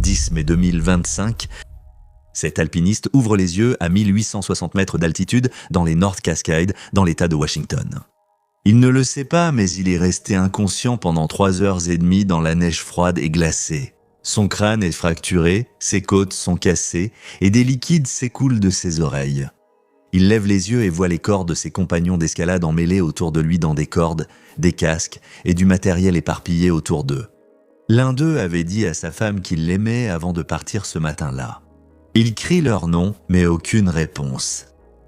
10 mai 2025, cet alpiniste ouvre les yeux à 1860 mètres d'altitude dans les North Cascades, dans l'État de Washington. Il ne le sait pas, mais il est resté inconscient pendant 3h30 dans la neige froide et glacée. Son crâne est fracturé, ses côtes sont cassées et des liquides s'écoulent de ses oreilles. Il lève les yeux et voit les corps de ses compagnons d'escalade emmêlés autour de lui dans des cordes, des casques et du matériel éparpillé autour d'eux. L'un d'eux avait dit à sa femme qu'il l'aimait avant de partir ce matin-là. Il crie leur nom, mais aucune réponse.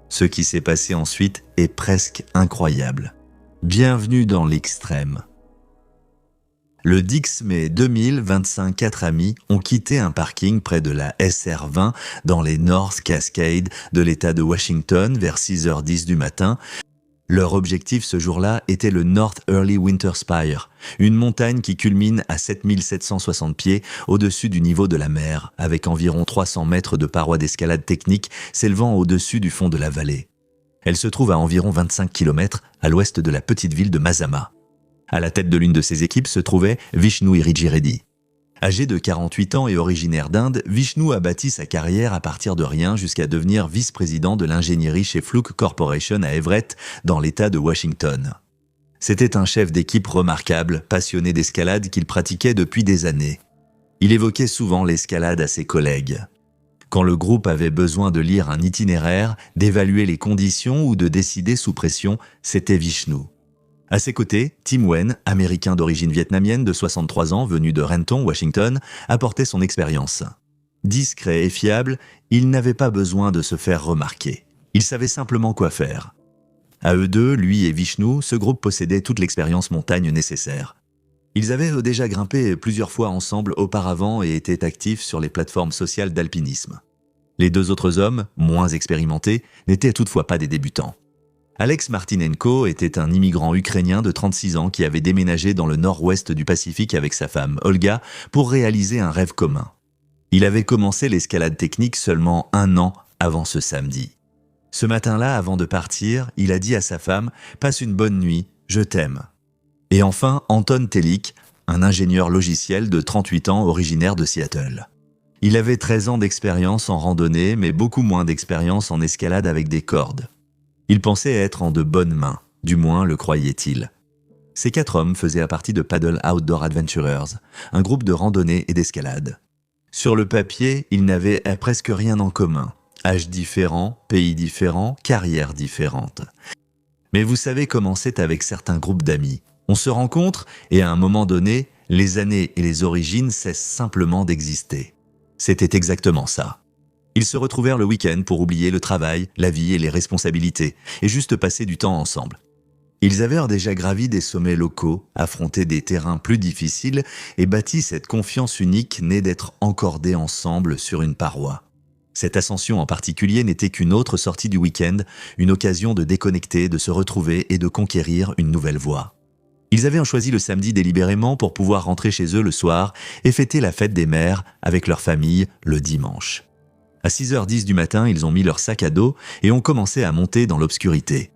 Ce qui s'est passé ensuite est presque incroyable. Bienvenue dans l'extrême. Le 10 mai 2025, 4 amis ont quitté un parking près de la SR20 dans les North Cascades de l'État de Washington vers 6h10 du matin. Leur objectif ce jour-là était le North Early Winter Spire, une montagne qui culmine à 7760 pieds au-dessus du niveau de la mer, avec environ 300 mètres de parois d'escalade technique s'élevant au-dessus du fond de la vallée. Elle se trouve à environ 25 km à l'ouest de la petite ville de Mazama. À la tête de l'une de ses équipes se trouvait Vishnu Iriji Reddy. Âgé de 48 ans et originaire d'Inde, Vishnu a bâti sa carrière à partir de rien jusqu'à devenir vice-président de l'ingénierie chez Fluke Corporation à Everett, dans l'État de Washington. C'était un chef d'équipe remarquable, passionné d'escalade qu'il pratiquait depuis des années. Il évoquait souvent l'escalade à ses collègues. Quand le groupe avait besoin de lire un itinéraire, d'évaluer les conditions ou de décider sous pression, c'était Vishnu. À ses côtés, Tim Wen, américain d'origine vietnamienne de 63 ans, venu de Renton, Washington, apportait son expérience. Discret et fiable, il n'avait pas besoin de se faire remarquer. Il savait simplement quoi faire. À eux deux, lui et Vishnu, ce groupe possédait toute l'expérience montagne nécessaire. Ils avaient déjà grimpé plusieurs fois ensemble auparavant et étaient actifs sur les plateformes sociales d'alpinisme. Les deux autres hommes, moins expérimentés, n'étaient toutefois pas des débutants. Alex Martinenko était un immigrant ukrainien de 36 ans qui avait déménagé dans le nord-ouest du Pacifique avec sa femme, Olga, pour réaliser un rêve commun. Il avait commencé l'escalade technique seulement 1 an avant ce samedi. Ce matin-là, avant de partir, il a dit à sa femme « Passe une bonne nuit, je t'aime ». Et enfin, Anton Telik, un ingénieur logiciel de 38 ans originaire de Seattle. Il avait 13 ans d'expérience en randonnée, mais beaucoup moins d'expérience en escalade avec des cordes. Il pensait être en de bonnes mains, du moins le croyait-il. Ces 4 hommes faisaient partie de Paddle Outdoor Adventurers, un groupe de randonnée et d'escalade. Sur le papier, ils n'avaient presque rien en commun. Âge différent, pays différents, carrières différentes. Mais vous savez comment c'est avec certains groupes d'amis. On se rencontre et à un moment donné, les années et les origines cessent simplement d'exister. C'était exactement ça. Ils se retrouvèrent le week-end pour oublier le travail, la vie et les responsabilités, et juste passer du temps ensemble. Ils avaient déjà gravi des sommets locaux, affronté des terrains plus difficiles et bâti cette confiance unique née d'être encordés ensemble sur une paroi. Cette ascension en particulier n'était qu'une autre sortie du week-end, une occasion de déconnecter, de se retrouver et de conquérir une nouvelle voie. Ils avaient choisi le samedi délibérément pour pouvoir rentrer chez eux le soir et fêter la fête des mères avec leur famille le dimanche. À 6h10 du matin, ils ont mis leur sac à dos et ont commencé à monter dans l'obscurité.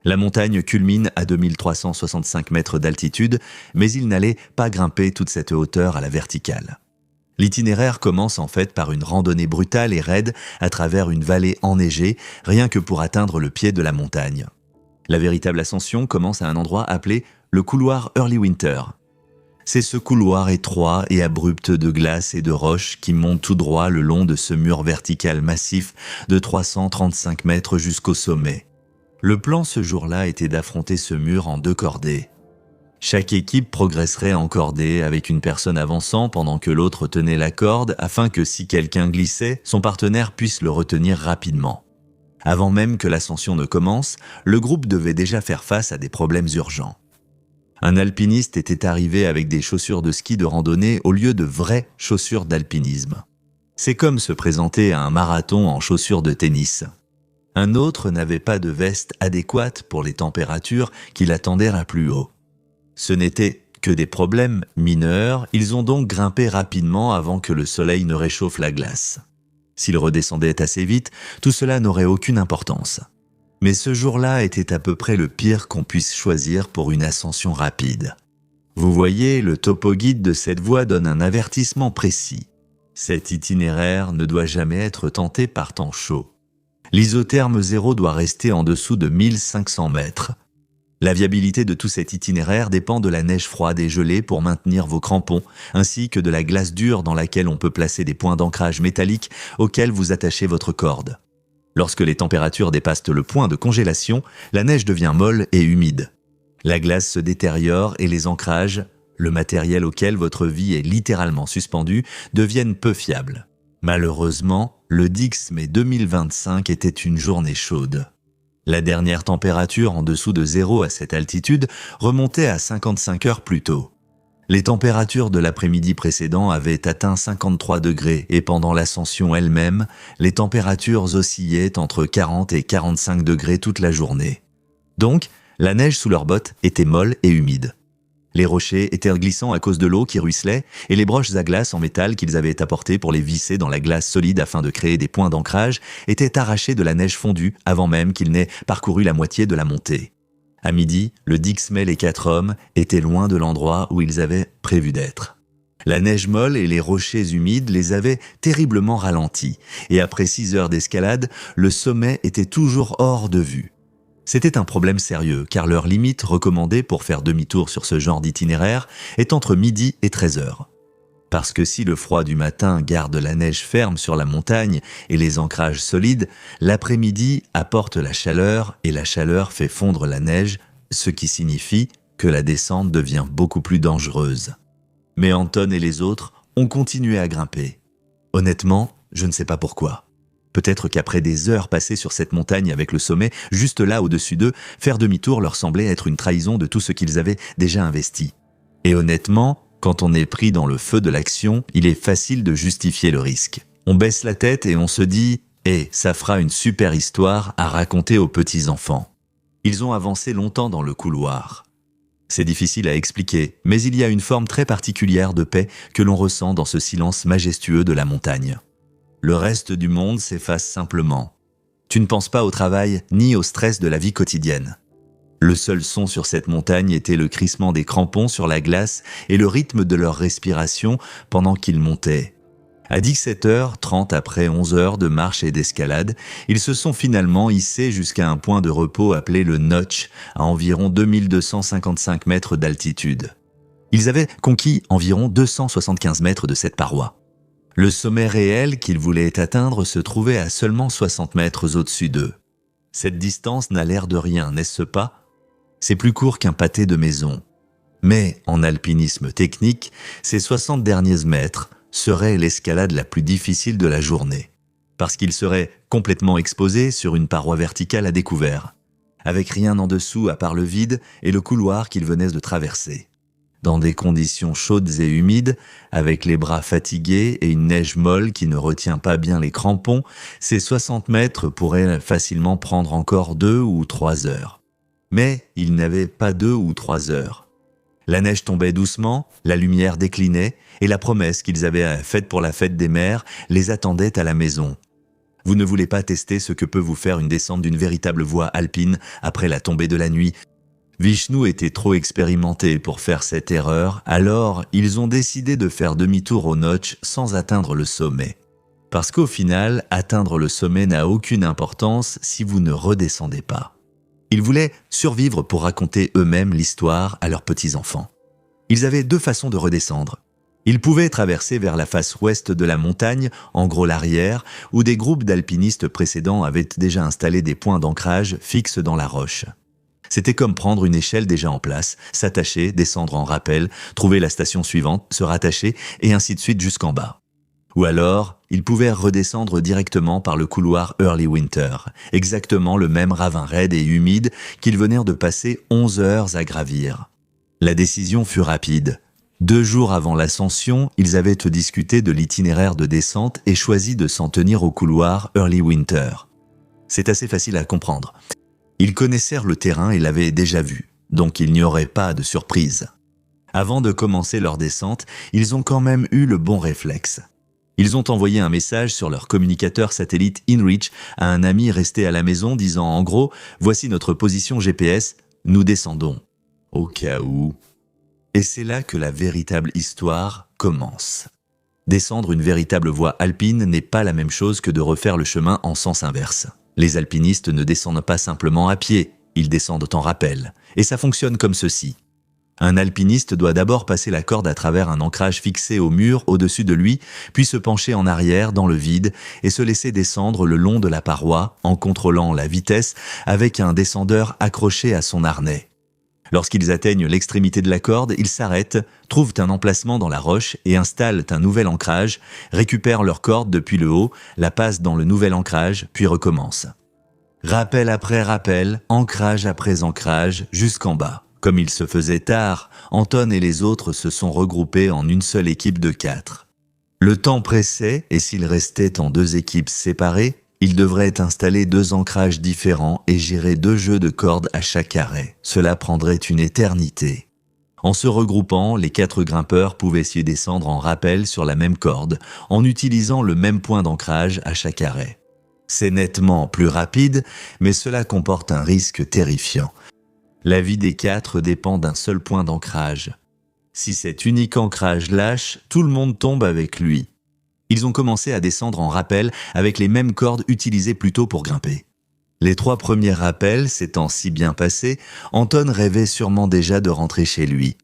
La montagne culmine à 2365 mètres d'altitude, mais ils n'allaient pas grimper toute cette hauteur à la verticale. L'itinéraire commence en fait par une randonnée brutale et raide à travers une vallée enneigée, rien que pour atteindre le pied de la montagne. La véritable ascension commence à un endroit appelé le couloir Early Winter. C'est ce couloir étroit et abrupt de glace et de roches qui monte tout droit le long de ce mur vertical massif de 335 mètres jusqu'au sommet. Le plan ce jour-là était d'affronter ce mur en 2 cordées. Chaque équipe progresserait en cordée avec une personne avançant pendant que l'autre tenait la corde afin que si quelqu'un glissait, son partenaire puisse le retenir rapidement. Avant même que l'ascension ne commence, le groupe devait déjà faire face à des problèmes urgents. Un alpiniste était arrivé avec des chaussures de ski de randonnée au lieu de vraies chaussures d'alpinisme. C'est comme se présenter à un marathon en chaussures de tennis. Un autre n'avait pas de veste adéquate pour les températures qui l'attendaient à plus haut. Ce n'était que des problèmes mineurs, ils ont donc grimpé rapidement avant que le soleil ne réchauffe la glace. S'ils redescendaient assez vite, tout cela n'aurait aucune importance. Mais ce jour-là était à peu près le pire qu'on puisse choisir pour une ascension rapide. Vous voyez, le topo guide de cette voie donne un avertissement précis. Cet itinéraire ne doit jamais être tenté par temps chaud. L'isotherme zéro doit rester en dessous de 1500 mètres. La viabilité de tout cet itinéraire dépend de la neige froide et gelée pour maintenir vos crampons, ainsi que de la glace dure dans laquelle on peut placer des points d'ancrage métalliques auxquels vous attachez votre corde. Lorsque les températures dépassent le point de congélation, la neige devient molle et humide. La glace se détériore et les ancrages, le matériel auquel votre vie est littéralement suspendue, deviennent peu fiables. Malheureusement, le 10 mai 2025 était une journée chaude. La dernière température en dessous de zéro à cette altitude remontait à 55 heures plus tôt. Les températures de l'après-midi précédent avaient atteint 53 degrés et pendant l'ascension elle-même, les températures oscillaient entre 40 et 45 degrés toute la journée. Donc, la neige sous leurs bottes était molle et humide. Les rochers étaient glissants à cause de l'eau qui ruisselait et les broches à glace en métal qu'ils avaient apportées pour les visser dans la glace solide afin de créer des points d'ancrage étaient arrachés de la neige fondue avant même qu'ils n'aient parcouru la moitié de la montée. À midi, le Dixmel et 4 hommes étaient loin de l'endroit où ils avaient prévu d'être. La neige molle et les rochers humides les avaient terriblement ralentis et après 6 heures d'escalade, le sommet était toujours hors de vue. C'était un problème sérieux, car leur limite recommandée pour faire demi-tour sur ce genre d'itinéraire est entre midi et 13 heures. Parce que si le froid du matin garde la neige ferme sur la montagne et les ancrages solides, l'après-midi apporte la chaleur et la chaleur fait fondre la neige, ce qui signifie que la descente devient beaucoup plus dangereuse. Mais Anton et les autres ont continué à grimper. Honnêtement, je ne sais pas pourquoi. Peut-être qu'après des heures passées sur cette montagne avec le sommet, juste là au-dessus d'eux, faire demi-tour leur semblait être une trahison de tout ce qu'ils avaient déjà investi. Et honnêtement, quand on est pris dans le feu de l'action, il est facile de justifier le risque. On baisse la tête et on se dit « ça fera une super histoire à raconter aux petits-enfants ». Ils ont avancé longtemps dans le couloir. C'est difficile à expliquer, mais il y a une forme très particulière de paix que l'on ressent dans ce silence majestueux de la montagne. Le reste du monde s'efface simplement. Tu ne penses pas au travail ni au stress de la vie quotidienne. Le seul son sur cette montagne était le crissement des crampons sur la glace et le rythme de leur respiration pendant qu'ils montaient. À 17h30 après 11 heures de marche et d'escalade, ils se sont finalement hissés jusqu'à un point de repos appelé le Notch, à environ 2255 mètres d'altitude. Ils avaient conquis environ 275 mètres de cette paroi. Le sommet réel qu'ils voulaient atteindre se trouvait à seulement 60 mètres au-dessus d'eux. Cette distance n'a l'air de rien, n'est-ce pas? C'est plus court qu'un pâté de maison. Mais, en alpinisme technique, ces 60 derniers mètres seraient l'escalade la plus difficile de la journée, parce qu'ils seraient complètement exposés sur une paroi verticale à découvert, avec rien en dessous à part le vide et le couloir qu'ils venaient de traverser. Dans des conditions chaudes et humides, avec les bras fatigués et une neige molle qui ne retient pas bien les crampons, ces 60 mètres pourraient facilement prendre encore 2 ou 3 heures. Mais ils n'avaient pas 2 ou 3 heures. La neige tombait doucement, la lumière déclinait, et la promesse qu'ils avaient faite pour la fête des mères les attendait à la maison. Vous ne voulez pas tester ce que peut vous faire une descente d'une véritable voie alpine après la tombée de la nuit. Vishnu était trop expérimenté pour faire cette erreur, alors ils ont décidé de faire demi-tour au Notch sans atteindre le sommet. Parce qu'au final, atteindre le sommet n'a aucune importance si vous ne redescendez pas. Ils voulaient survivre pour raconter eux-mêmes l'histoire à leurs petits-enfants. Ils avaient 2 façons de redescendre. Ils pouvaient traverser vers la face ouest de la montagne, en gros l'arrière, où des groupes d'alpinistes précédents avaient déjà installé des points d'ancrage fixes dans la roche. C'était comme prendre une échelle déjà en place, s'attacher, descendre en rappel, trouver la station suivante, se rattacher, et ainsi de suite jusqu'en bas. Ou alors, ils pouvaient redescendre directement par le couloir Early Winter, exactement le même ravin raide et humide qu'ils venaient de passer 11 heures à gravir. La décision fut rapide. 2 jours avant l'ascension, ils avaient discuté de l'itinéraire de descente et choisi de s'en tenir au couloir Early Winter. C'est assez facile à comprendre. Ils connaissèrent le terrain et l'avaient déjà vu, donc il n'y aurait pas de surprise. Avant de commencer leur descente, ils ont quand même eu le bon réflexe. Ils ont envoyé un message sur leur communicateur satellite InReach à un ami resté à la maison disant en gros « Voici notre position GPS, nous descendons ». Au cas où. Et c'est là que la véritable histoire commence. Descendre une véritable voie alpine n'est pas la même chose que de refaire le chemin en sens inverse. Les alpinistes ne descendent pas simplement à pied, ils descendent en rappel. Et ça fonctionne comme ceci. Un alpiniste doit d'abord passer la corde à travers un ancrage fixé au mur au-dessus de lui, puis se pencher en arrière dans le vide et se laisser descendre le long de la paroi en contrôlant la vitesse avec un descendeur accroché à son harnais. Lorsqu'ils atteignent l'extrémité de la corde, ils s'arrêtent, trouvent un emplacement dans la roche et installent un nouvel ancrage, récupèrent leur corde depuis le haut, la passent dans le nouvel ancrage, puis recommencent. Rappel après rappel, ancrage après ancrage, jusqu'en bas. Comme il se faisait tard, Anton et les autres se sont regroupés en une seule équipe de 4. Le temps pressait et s'ils restaient en 2 équipes séparées, ils devraient installer 2 ancrages différents et gérer 2 jeux de cordes à chaque arrêt. Cela prendrait une éternité. En se regroupant, les 4 grimpeurs pouvaient s'y descendre en rappel sur la même corde, en utilisant le même point d'ancrage à chaque arrêt. C'est nettement plus rapide, mais cela comporte un risque terrifiant. La vie des 4 dépend d'un seul point d'ancrage. Si cet unique ancrage lâche, tout le monde tombe avec lui. Ils ont commencé à descendre en rappel avec les mêmes cordes utilisées plus tôt pour grimper. Les 3 premiers rappels s'étant si bien passés, Anton rêvait sûrement déjà de rentrer chez lui.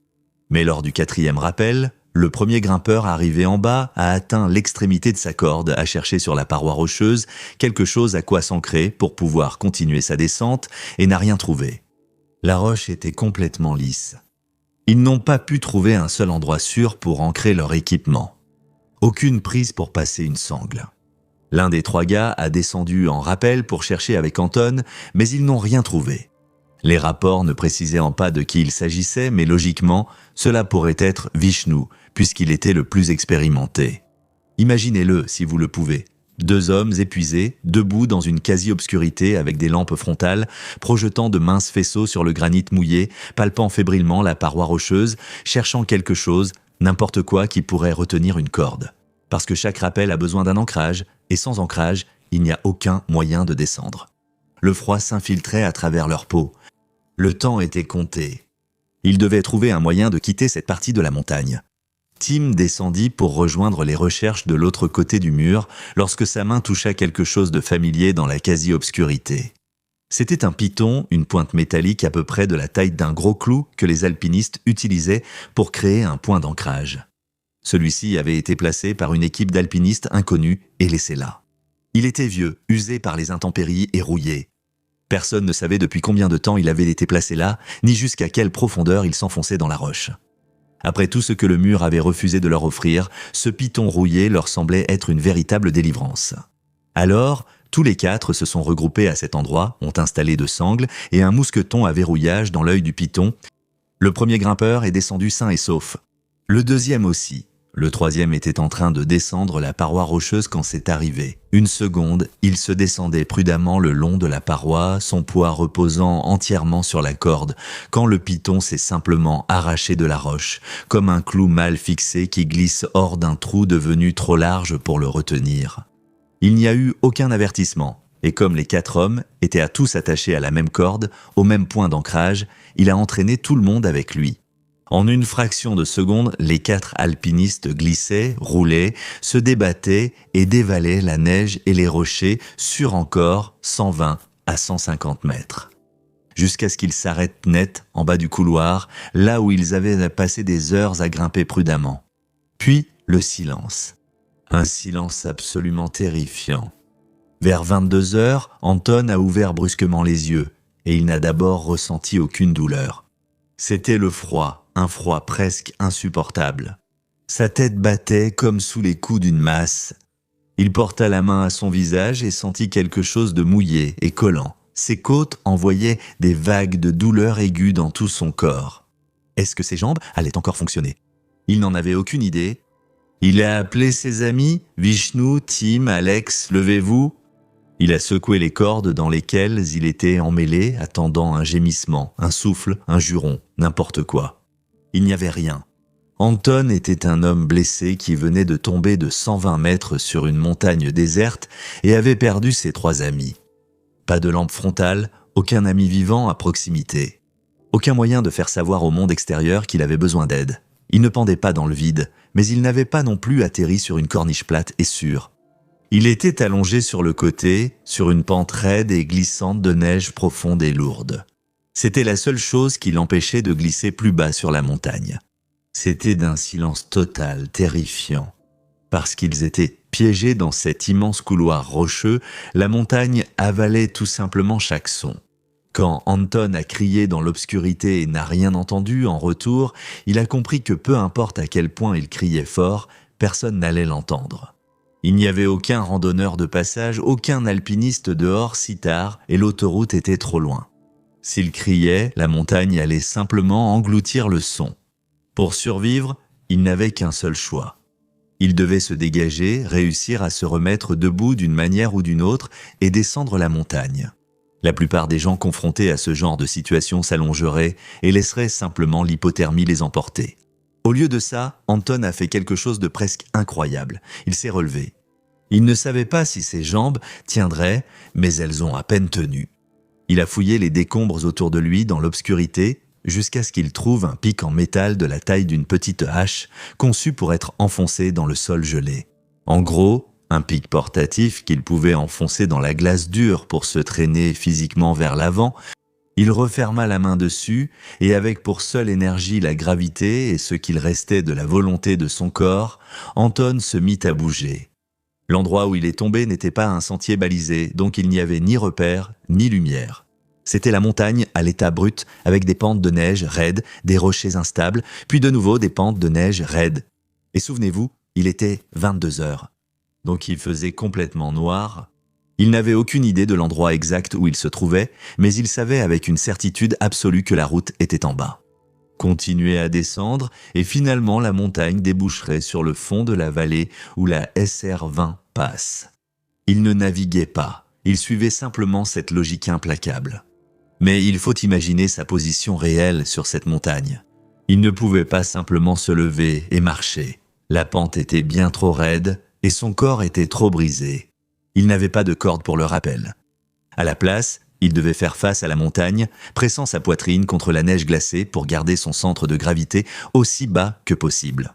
Mais lors du 4e rappel, le premier grimpeur arrivé en bas a atteint l'extrémité de sa corde à chercher sur la paroi rocheuse quelque chose à quoi s'ancrer pour pouvoir continuer sa descente et n'a rien trouvé. La roche était complètement lisse. Ils n'ont pas pu trouver un seul endroit sûr pour ancrer leur équipement. Aucune prise pour passer une sangle. L'un des 3 gars a descendu en rappel pour chercher avec Anton, mais ils n'ont rien trouvé. Les rapports ne précisaient pas de qui il s'agissait, mais logiquement, cela pourrait être Vishnu, puisqu'il était le plus expérimenté. Imaginez-le si vous le pouvez. 2 hommes épuisés, debout dans une quasi-obscurité avec des lampes frontales, projetant de minces faisceaux sur le granit mouillé, palpant fébrilement la paroi rocheuse, cherchant quelque chose, n'importe quoi qui pourrait retenir une corde. Parce que chaque rappel a besoin d'un ancrage, et sans ancrage, il n'y a aucun moyen de descendre. Le froid s'infiltrait à travers leur peau. Le temps était compté. Ils devaient trouver un moyen de quitter cette partie de la montagne. Tim descendit pour rejoindre les recherches de l'autre côté du mur lorsque sa main toucha quelque chose de familier dans la quasi-obscurité. C'était un piton, une pointe métallique à peu près de la taille d'un gros clou que les alpinistes utilisaient pour créer un point d'ancrage. Celui-ci avait été placé par une équipe d'alpinistes inconnus et laissé là. Il était vieux, usé par les intempéries et rouillé. Personne ne savait depuis combien de temps il avait été placé là, ni jusqu'à quelle profondeur il s'enfonçait dans la roche. Après tout ce que le mur avait refusé de leur offrir, ce piton rouillé leur semblait être une véritable délivrance. Alors, tous les 4 se sont regroupés à cet endroit, ont installé 2 sangles et un mousqueton à verrouillage dans l'œil du piton. Le premier grimpeur est descendu sain et sauf. Le deuxième aussi. Le 3e était en train de descendre la paroi rocheuse quand c'est arrivé. Une seconde, il se descendait prudemment le long de la paroi, son poids reposant entièrement sur la corde, quand le piton s'est simplement arraché de la roche, comme un clou mal fixé qui glisse hors d'un trou devenu trop large pour le retenir. Il n'y a eu aucun avertissement, et comme les 4 hommes étaient à tous attachés à la même corde, au même point d'ancrage, il a entraîné tout le monde avec lui. En une fraction de seconde, les 4 alpinistes glissaient, roulaient, se débattaient et dévalaient la neige et les rochers sur encore 120 à 150 mètres. Jusqu'à ce qu'ils s'arrêtent net en bas du couloir, là où ils avaient passé des heures à grimper prudemment. Puis le silence. Un silence absolument terrifiant. Vers 22 heures, Anton a ouvert brusquement les yeux et il n'a d'abord ressenti aucune douleur. C'était le froid. Un froid presque insupportable. Sa tête battait comme sous les coups d'une masse. Il porta la main à son visage et sentit quelque chose de mouillé et collant. Ses côtes envoyaient des vagues de douleur aiguë dans tout son corps. Est-ce que ses jambes allaient encore fonctionner? Il n'en avait aucune idée. Il a appelé ses amis, Vishnu, Tim, Alex, levez-vous. Il a secoué les cordes dans lesquelles il était emmêlé, attendant un gémissement, un souffle, un juron, n'importe quoi. Il n'y avait rien. Anton était un homme blessé qui venait de tomber de 120 mètres sur une montagne déserte et avait perdu ses 3 amis. Pas de lampe frontale, aucun ami vivant à proximité. Aucun moyen de faire savoir au monde extérieur qu'il avait besoin d'aide. Il ne pendait pas dans le vide, mais il n'avait pas non plus atterri sur une corniche plate et sûre. Il était allongé sur le côté, sur une pente raide et glissante de neige profonde et lourde. C'était la seule chose qui l'empêchait de glisser plus bas sur la montagne. C'était d'un silence total, terrifiant. Parce qu'ils étaient piégés dans cet immense couloir rocheux, la montagne avalait tout simplement chaque son. Quand Anton a crié dans l'obscurité et n'a rien entendu en retour, il a compris que peu importe à quel point il criait fort, personne n'allait l'entendre. Il n'y avait aucun randonneur de passage, aucun alpiniste dehors si tard et l'autoroute était trop loin. S'il criait, la montagne allait simplement engloutir le son. Pour survivre, il n'avait qu'un seul choix. Il devait se dégager, réussir à se remettre debout d'une manière ou d'une autre et descendre la montagne. La plupart des gens confrontés à ce genre de situation s'allongeraient et laisseraient simplement l'hypothermie les emporter. Au lieu de ça, Anton a fait quelque chose de presque incroyable. Il s'est relevé. Il ne savait pas si ses jambes tiendraient, mais elles ont à peine tenu. Il a fouillé les décombres autour de lui dans l'obscurité jusqu'à ce qu'il trouve un pic en métal de la taille d'une petite hache conçu pour être enfoncé dans le sol gelé. En gros, un pic portatif qu'il pouvait enfoncer dans la glace dure pour se traîner physiquement vers l'avant. Il referma la main dessus et avec pour seule énergie la gravité et ce qu'il restait de la volonté de son corps, Anton se mit à bouger. L'endroit où il est tombé n'était pas un sentier balisé, donc il n'y avait ni repère ni lumière. C'était la montagne à l'état brut, avec des pentes de neige raides, des rochers instables, puis de nouveau des pentes de neige raides. Et souvenez-vous, il était 22 heures. Donc il faisait complètement noir. Il n'avait aucune idée de l'endroit exact où il se trouvait, mais il savait avec une certitude absolue que la route était en bas. Continuer à descendre, et finalement la montagne déboucherait sur le fond de la vallée où la SR20 passe. Il ne naviguait pas, il suivait simplement cette logique implacable. Mais il faut imaginer sa position réelle sur cette montagne. Il ne pouvait pas simplement se lever et marcher. La pente était bien trop raide et son corps était trop brisé. Il n'avait pas de corde pour le rappel. À la place, il devait faire face à la montagne, pressant sa poitrine contre la neige glacée pour garder son centre de gravité aussi bas que possible.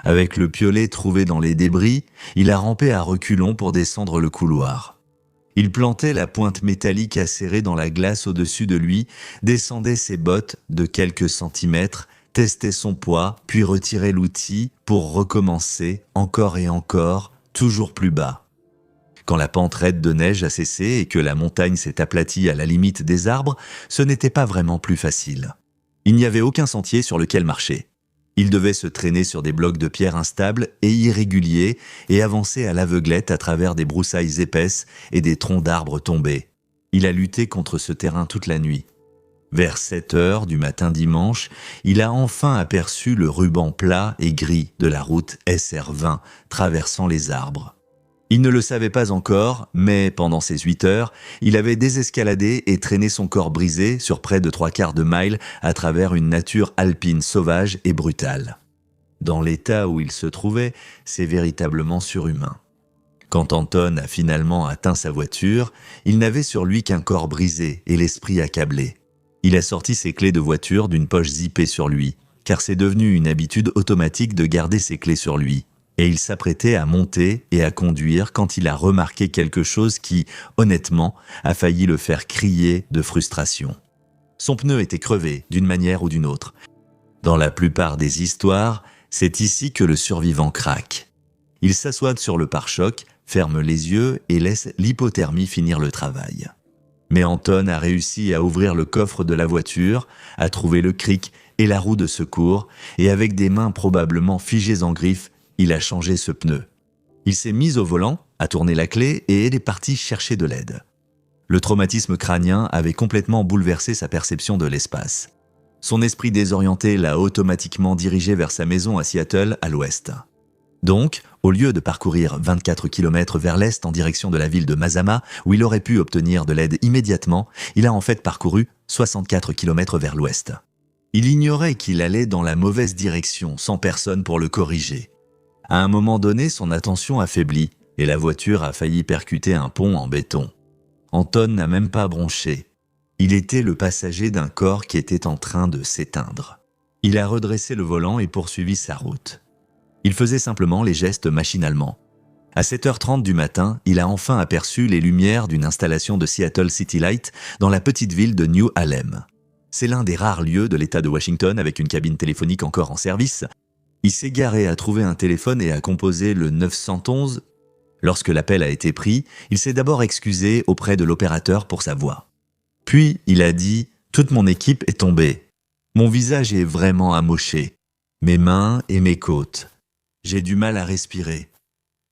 Avec le piolet trouvé dans les débris, il a rampé à reculons pour descendre le couloir. Il plantait la pointe métallique acérée dans la glace au-dessus de lui, descendait ses bottes de quelques centimètres, testait son poids, puis retirait l'outil pour recommencer encore et encore, toujours plus bas. Quand la pente raide de neige a cessé et que la montagne s'est aplatie à la limite des arbres, ce n'était pas vraiment plus facile. Il n'y avait aucun sentier sur lequel marcher. Il devait se traîner sur des blocs de pierre instables et irréguliers et avancer à l'aveuglette à travers des broussailles épaisses et des troncs d'arbres tombés. Il a lutté contre ce terrain toute la nuit. Vers 7 heures du matin dimanche, il a enfin aperçu le ruban plat et gris de la route SR20 traversant les arbres. Il ne le savait pas encore, mais pendant ces 8 heures, il avait désescaladé et traîné son corps brisé sur près de 3/4 de mile à travers une nature alpine sauvage et brutale. Dans l'état où il se trouvait, c'est véritablement surhumain. Quand Anton a finalement atteint sa voiture, il n'avait sur lui qu'un corps brisé et l'esprit accablé. Il a sorti ses clés de voiture d'une poche zippée sur lui, car c'est devenu une habitude automatique de garder ses clés sur lui. Et il s'apprêtait à monter et à conduire quand il a remarqué quelque chose qui, honnêtement, a failli le faire crier de frustration. Son pneu était crevé d'une manière ou d'une autre. Dans la plupart des histoires, c'est ici que le survivant craque. Il s'assoit sur le pare-choc, ferme les yeux et laisse l'hypothermie finir le travail. Mais Anton a réussi à ouvrir le coffre de la voiture, à trouver le cric et la roue de secours, et avec des mains probablement figées en griffes, il a changé ce pneu. Il s'est mis au volant, a tourné la clé et est parti chercher de l'aide. Le traumatisme crânien avait complètement bouleversé sa perception de l'espace. Son esprit désorienté l'a automatiquement dirigé vers sa maison à Seattle, à l'ouest. Donc, au lieu de parcourir 24 km vers l'est en direction de la ville de Mazama, où il aurait pu obtenir de l'aide immédiatement, il a en fait parcouru 64 km vers l'ouest. Il ignorait qu'il allait dans la mauvaise direction, sans personne pour le corriger. À un moment donné, son attention affaiblit et la voiture a failli percuter un pont en béton. Anton n'a même pas bronché. Il était le passager d'un corps qui était en train de s'éteindre. Il a redressé le volant et poursuivi sa route. Il faisait simplement les gestes machinalement. À 7h30 du matin, il a enfin aperçu les lumières d'une installation de Seattle City Light dans la petite ville de New Harlem. C'est l'un des rares lieux de l'État de Washington avec une cabine téléphonique encore en service. Il s'est garé à trouver un téléphone et à composer le 911. Lorsque l'appel a été pris, il s'est d'abord excusé auprès de l'opérateur pour sa voix. Puis, il a dit « Toute mon équipe est tombée. Mon visage est vraiment amoché. Mes mains et mes côtes. J'ai du mal à respirer.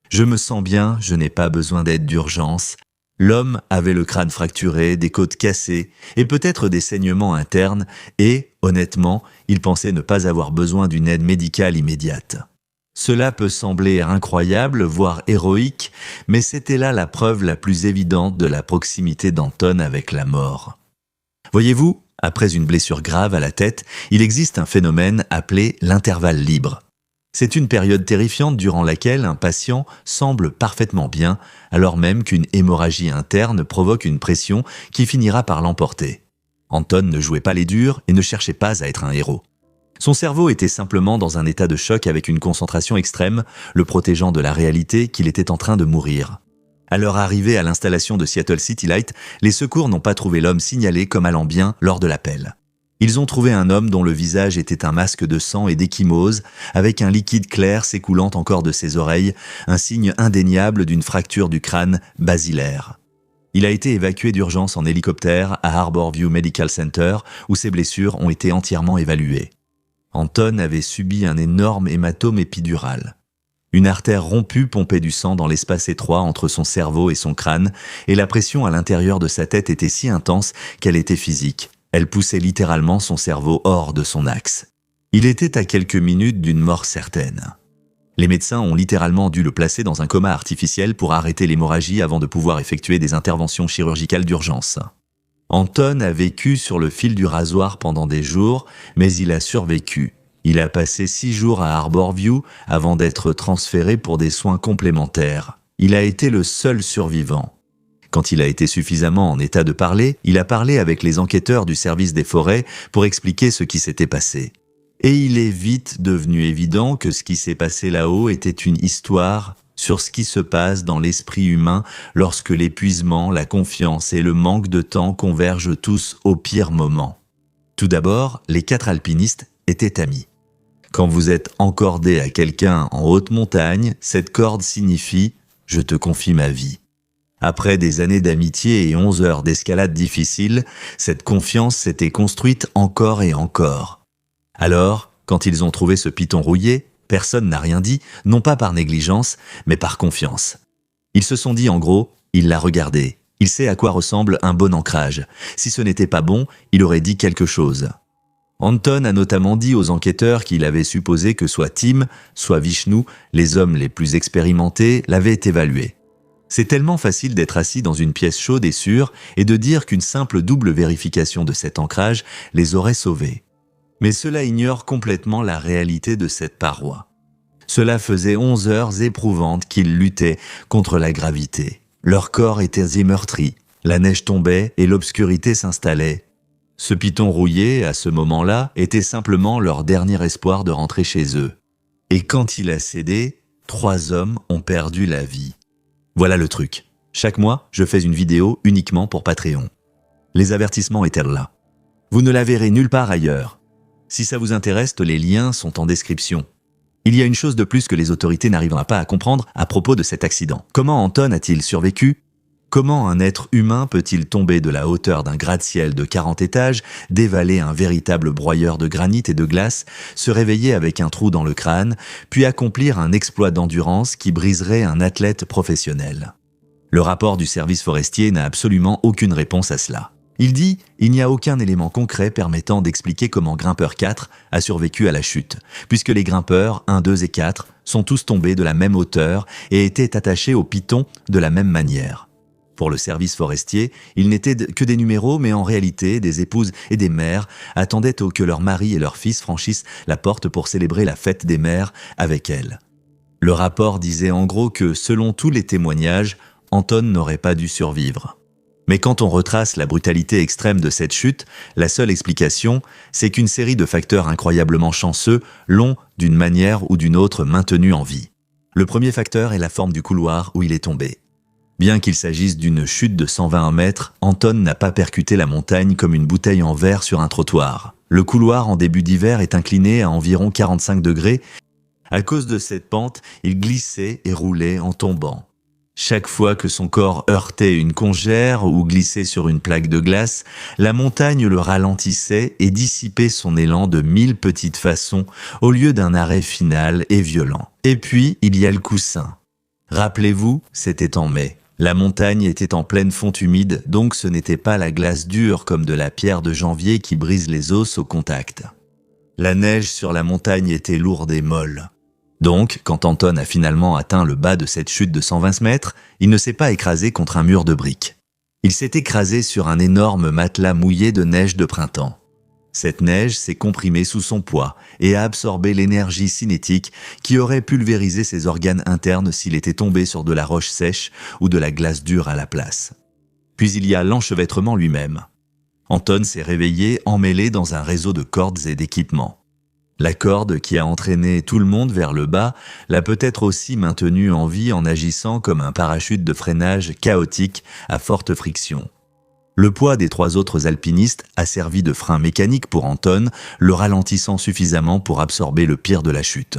Je me sens bien, je n'ai pas besoin d'aide d'urgence. L'homme avait le crâne fracturé, des côtes cassées et peut-être des saignements internes et, honnêtement, il pensait ne pas avoir besoin d'une aide médicale immédiate. Cela peut sembler incroyable, voire héroïque, mais c'était là la preuve la plus évidente de la proximité d'Anton avec la mort. Voyez-vous, après une blessure grave à la tête, il existe un phénomène appelé l'intervalle libre. C'est une période terrifiante durant laquelle un patient semble parfaitement bien, alors même qu'une hémorragie interne provoque une pression qui finira par l'emporter. Anton ne jouait pas les durs et ne cherchait pas à être un héros. Son cerveau était simplement dans un état de choc avec une concentration extrême, le protégeant de la réalité qu'il était en train de mourir. À leur arrivée à l'installation de Seattle City Light, les secours n'ont pas trouvé l'homme signalé comme allant bien lors de l'appel. Ils ont trouvé un homme dont le visage était un masque de sang et d'échymose, avec un liquide clair s'écoulant encore de ses oreilles, un signe indéniable d'une fracture du crâne basilaire. Il a été évacué d'urgence en hélicoptère à Harborview Medical Center, où ses blessures ont été entièrement évaluées. Anton avait subi un énorme hématome épidural. Une artère rompue pompait du sang dans l'espace étroit entre son cerveau et son crâne, et la pression à l'intérieur de sa tête était si intense qu'elle était physique. Elle poussait littéralement son cerveau hors de son axe. Il était à quelques minutes d'une mort certaine. Les médecins ont littéralement dû le placer dans un coma artificiel pour arrêter l'hémorragie avant de pouvoir effectuer des interventions chirurgicales d'urgence. Anton a vécu sur le fil du rasoir pendant des jours, mais il a survécu. Il a passé 6 jours à Harborview avant d'être transféré pour des soins complémentaires. Il a été le seul survivant. Quand il a été suffisamment en état de parler, il a parlé avec les enquêteurs du service des forêts pour expliquer ce qui s'était passé. Et il est vite devenu évident que ce qui s'est passé là-haut était une histoire sur ce qui se passe dans l'esprit humain lorsque l'épuisement, la confiance et le manque de temps convergent tous au pire moment. Tout d'abord, les 4 alpinistes étaient amis. Quand vous êtes encordé à quelqu'un en haute montagne, cette corde signifie « je te confie ma vie ». Après des années d'amitié et 11 heures d'escalade difficile, cette confiance s'était construite encore et encore. Alors, quand ils ont trouvé ce python rouillé, personne n'a rien dit, non pas par négligence, mais par confiance. Ils se sont dit en gros, il l'a regardé, il sait à quoi ressemble un bon ancrage. Si ce n'était pas bon, il aurait dit quelque chose. Anton a notamment dit aux enquêteurs qu'il avait supposé que soit Tim, soit Vishnu, les hommes les plus expérimentés, l'avaient évalué. C'est tellement facile d'être assis dans une pièce chaude et sûre et de dire qu'une simple double vérification de cet ancrage les aurait sauvés. Mais cela ignore complètement la réalité de cette paroi. Cela faisait 11 heures éprouvantes qu'ils luttaient contre la gravité. Leurs corps étaient meurtris, la neige tombait et l'obscurité s'installait. Ce python rouillé, à ce moment-là, était simplement leur dernier espoir de rentrer chez eux. Et quand il a cédé, 3 hommes ont perdu la vie. Voilà le truc. Chaque mois, je fais une vidéo uniquement pour Patreon. Les avertissements étaient là. Vous ne la verrez nulle part ailleurs. Si ça vous intéresse, les liens sont en description. Il y a une chose de plus que les autorités n'arriveront pas à comprendre à propos de cet accident. Comment Anton a-t-il survécu ? Comment un être humain peut-il tomber de la hauteur d'un gratte-ciel de 40 étages, dévaler un véritable broyeur de granit et de glace, se réveiller avec un trou dans le crâne, puis accomplir un exploit d'endurance qui briserait un athlète professionnel ? Le rapport du service forestier n'a absolument aucune réponse à cela. Il dit « Il n'y a aucun élément concret permettant d'expliquer comment grimpeur 4 a survécu à la chute, puisque les grimpeurs 1, 2 et 4 sont tous tombés de la même hauteur et étaient attachés au python de la même manière. » Pour le service forestier, ils n'étaient que des numéros, mais en réalité, des épouses et des mères attendaient que leurs maris et leurs fils franchissent la porte pour célébrer la fête des mères avec elles. Le rapport disait en gros que, selon tous les témoignages, Anton n'aurait pas dû survivre. Mais quand on retrace la brutalité extrême de cette chute, la seule explication, c'est qu'une série de facteurs incroyablement chanceux l'ont, d'une manière ou d'une autre, maintenu en vie. Le premier facteur est la forme du couloir où il est tombé. Bien qu'il s'agisse d'une chute de 120 mètres, Anton n'a pas percuté la montagne comme une bouteille en verre sur un trottoir. Le couloir en début d'hiver est incliné à environ 45 degrés. À cause de cette pente, il glissait et roulait en tombant. Chaque fois que son corps heurtait une congère ou glissait sur une plaque de glace, la montagne le ralentissait et dissipait son élan de 1000 petites façons au lieu d'un arrêt final et violent. Et puis, il y a le coussin. Rappelez-vous, c'était en mai. La montagne était en pleine fonte humide, donc ce n'était pas la glace dure comme de la pierre de janvier qui brise les os au contact. La neige sur la montagne était lourde et molle. Donc, quand Anton a finalement atteint le bas de cette chute de 120 mètres, il ne s'est pas écrasé contre un mur de briques. Il s'est écrasé sur un énorme matelas mouillé de neige de printemps. Cette neige s'est comprimée sous son poids et a absorbé l'énergie cinétique qui aurait pulvérisé ses organes internes s'il était tombé sur de la roche sèche ou de la glace dure à la place. Puis il y a l'enchevêtrement lui-même. Anton s'est réveillé emmêlé dans un réseau de cordes et d'équipements. La corde qui a entraîné tout le monde vers le bas l'a peut-être aussi maintenu en vie en agissant comme un parachute de freinage chaotique à forte friction. Le poids des 3 autres alpinistes a servi de frein mécanique pour Anton, le ralentissant suffisamment pour absorber le pire de la chute.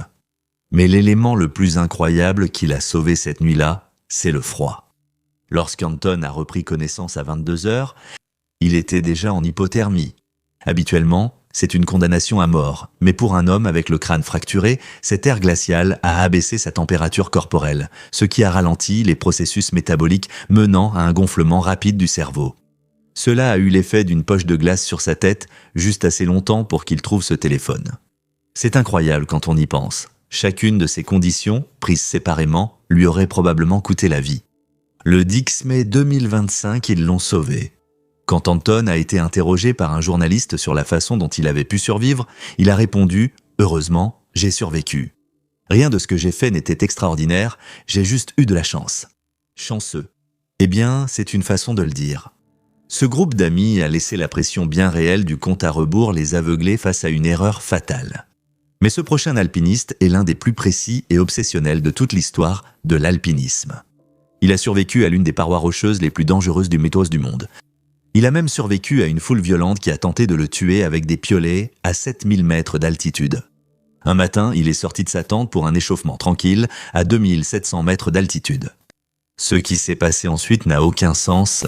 Mais l'élément le plus incroyable qui l'a sauvé cette nuit-là, c'est le froid. Lorsqu'Anton a repris connaissance à 22 heures, il était déjà en hypothermie. Habituellement, c'est une condamnation à mort, mais pour un homme avec le crâne fracturé, cet air glacial a abaissé sa température corporelle, ce qui a ralenti les processus métaboliques menant à un gonflement rapide du cerveau. Cela a eu l'effet d'une poche de glace sur sa tête, juste assez longtemps pour qu'il trouve ce téléphone. C'est incroyable quand on y pense. Chacune de ces conditions, prises séparément, lui aurait probablement coûté la vie. Le 10 mai 2025, ils l'ont sauvé. Quand Anton a été interrogé par un journaliste sur la façon dont il avait pu survivre, il a répondu « Heureusement, j'ai survécu. Rien de ce que j'ai fait n'était extraordinaire, j'ai juste eu de la chance. » Chanceux. Eh bien, c'est une façon de le dire. Ce groupe d'amis a laissé la pression bien réelle du compte à rebours les aveugler face à une erreur fatale. Mais ce prochain alpiniste est l'un des plus précis et obsessionnels de toute l'histoire de l'alpinisme. Il a survécu à l'une des parois rocheuses les plus dangereuses du métos du monde. Il a même survécu à une foule violente qui a tenté de le tuer avec des piolets à 7000 mètres d'altitude. Un matin, il est sorti de sa tente pour un échauffement tranquille à 2700 mètres d'altitude. Ce qui s'est passé ensuite n'a aucun sens